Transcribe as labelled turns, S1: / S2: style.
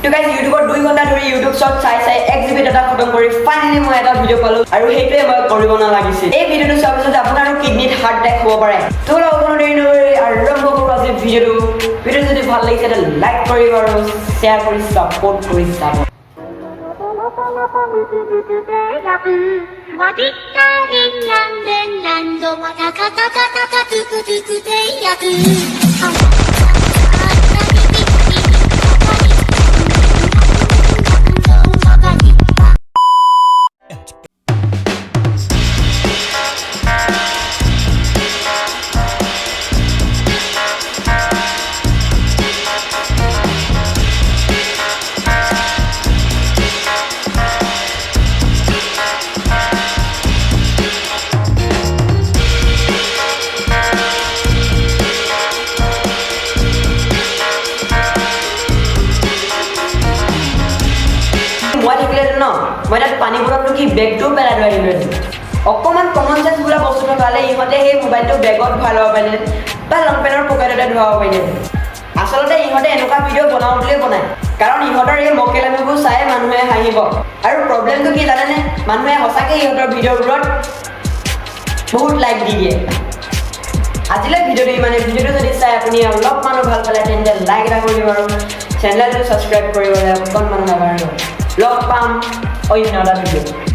S1: তো গাইজ ইউটিউবত 2 ঘণ্টা ধৰি ইউটিউব শৰ্ট চাই এক্সিবিট এটা খতম কৰি ফাইনেলি মই এটা ভিডিঅ' পালো আৰু সেইটোৱে মই কৰিব নালাগিছিল এই ভিডিঅ'টো চোৱাৰ পিছত আপোনাৰো কিডনিত হাৰ্ট এটেক হ'ব পাৰে তো কোনো দেৰি নকৰি আৰম্ভ কৰোঁ আজি ভিডিঅ'টো যদি ভাল লাগিছে তেন্তে লাইক কৰিব আৰু শ্বেয়াৰ কৰি ছাপোৰ্ট কৰি যাব মই তাত পানী বটলটো কি বেগটো পেলাই লৈ আহিলোঁ অকণমান কমন চেঞ্চ বোলা বস্তুটো পালে ইহঁতে সেই মোবাইলটো বেগত ভৰাই ল'ব পাৰিলে বা লং পেণ্টৰ পকেটতে ধৰাব পাৰিলে আচলতে ইহঁতে এনেকুৱা ভিডিঅ' বনাওঁ বুলিয়ে বনায় কাৰণ ইহঁতৰ এই মকেলামিবোৰ চাই মানুহে হাঁহিব আৰু প্ৰব্লেমটো কি জানেনে মানুহে সঁচাকৈ ইহঁতৰ ভিডিঅ'বোৰত বহুত লাইক দি দিয়ে আজিলৈ ভিডিঅ'টো ইমানে ভিডিঅ'টো যদি চাই আপুনি অলপ মানুহ ভাল পালে তেন্তে লাইক এটা কৰি দিব আৰু চেনেলটো ছাবস্ক্ৰাইব কৰিবলৈ অকণমান নাপাহৰিব লগ পাম অন্য এটা ভিডিঅ'